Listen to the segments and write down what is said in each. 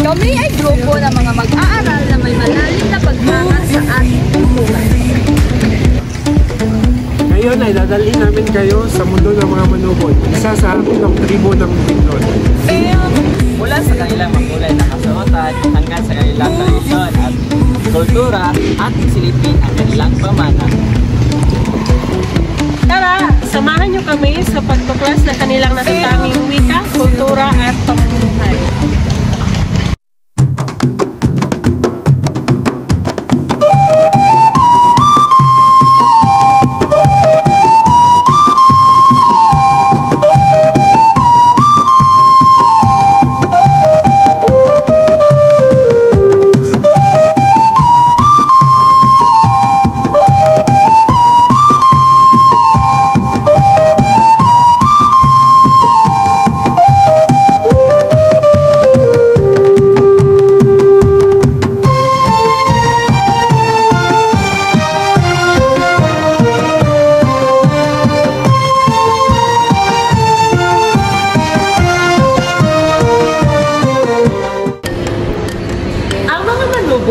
Kami ay grupo ng mga mag-aaral na may malalim na paghanga sa ating kulturan. Ngayon ay dadalhin namin kayo sa mundo ng mga manubod, isa sa unang tribo ng Bicol. Mula sa kanilang makulay na kasuotan hanggang sa kanilang tradisyon at kultura, ating silipin ang kanilang pamana. Tara, samahan niyo kami sa pagtuklas ng kanilang natatanging wika, kultura at pamumuhay.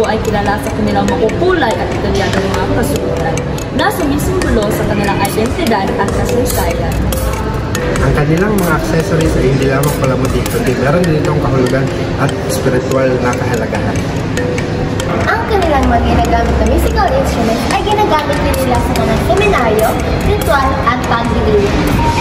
Ay kilala sa kanilang makukulay at detalyanong mga kasuotan na sumisimbolo sa kanilang identidad at kasaysayan. Ang kanilang mga accessories ay hindi lamang palamuti, kundi meron din itong kahulugan at spiritual na kahalagahan. Ang kanilang mga ginagamit na musical instruments ay ginagamit din nila sa mga seminaryo, ritual at pagdiriwang.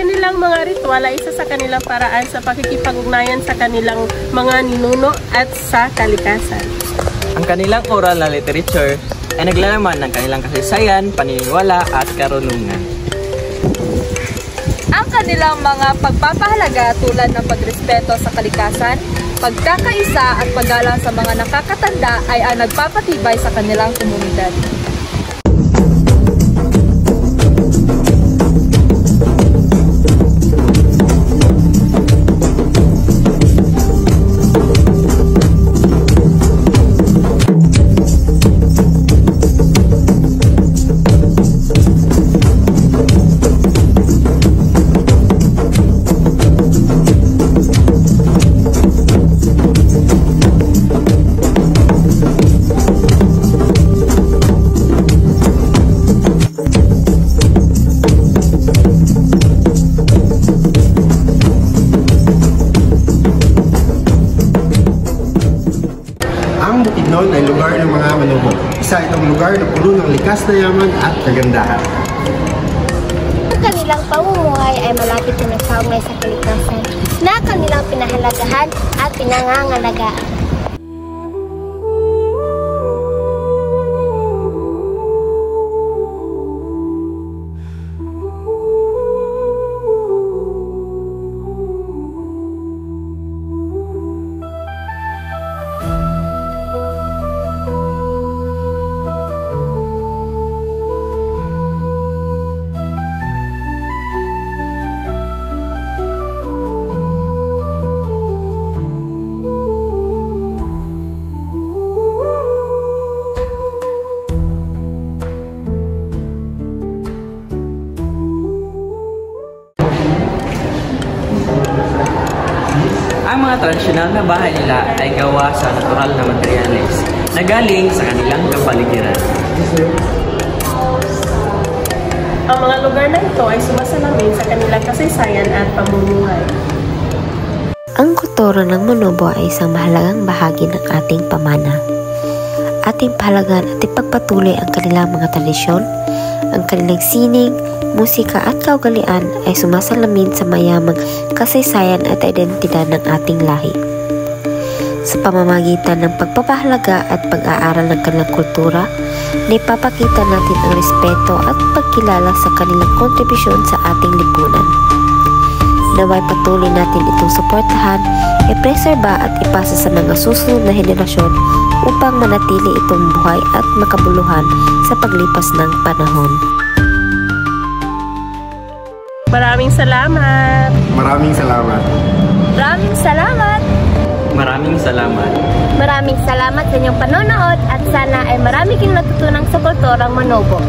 kanilang mga ritual ay isa sa kanilang paraan sa pakikipag-ugnayan sa kanilang mga ninuno at sa kalikasan. Ang kanilang oral na literature ay naglalaman ng kanilang kasaysayan, paniniwala at karunungan. Ang kanilang mga pagpapahalaga tulad ng pagrespeto sa kalikasan, pagkakaisa at paggalang sa mga nakakatanda ay ang nagpapatibay sa kanilang komunidad. Ang Bukidnon ay lugar ng mga Manobo. Isa itong lugar na puno ng likas na yaman at kagandahan. Ang kanilang pamumuhay ay malapit na nagkaugnay sa kalikasan na kanilang pinahalagahan at pinangangalagaan. Ang mga tradisyonal na bahay nila ay gawa sa natural na materyales na galing sa kanilang kapaligiran. Ang mga lugar na ito ay sumasalamin sa kanilang kasaysayan at pamumuhay. Ang kultura ng Manobo ay isang mahalagang bahagi ng ating pamana. Ating pahalagan at ipagpatuloy ang kanilang mga tradisyon, ang kanilang sining, musika at kaugalian ay sumasalamin sa mayamang kasaysayan at identidad ng ating lahi. Sa pamamagitan ng pagpapahalaga at pag-aaral ng kanilang kultura, naipapakita natin ang respeto at pagkilala sa kanilang kontribusyon sa ating lipunan. Naway patuloy natin itong suportahan, ipreserba at ipasa sa mga susunod na henerasyon upang manatili itong buhay at makabuluhan sa paglipas ng panahon. Maraming salamat! Maraming salamat! Maraming salamat! Maraming salamat! Maraming salamat sa inyong panonood at sana ay marami kang natutunang sa kulturang Manobo.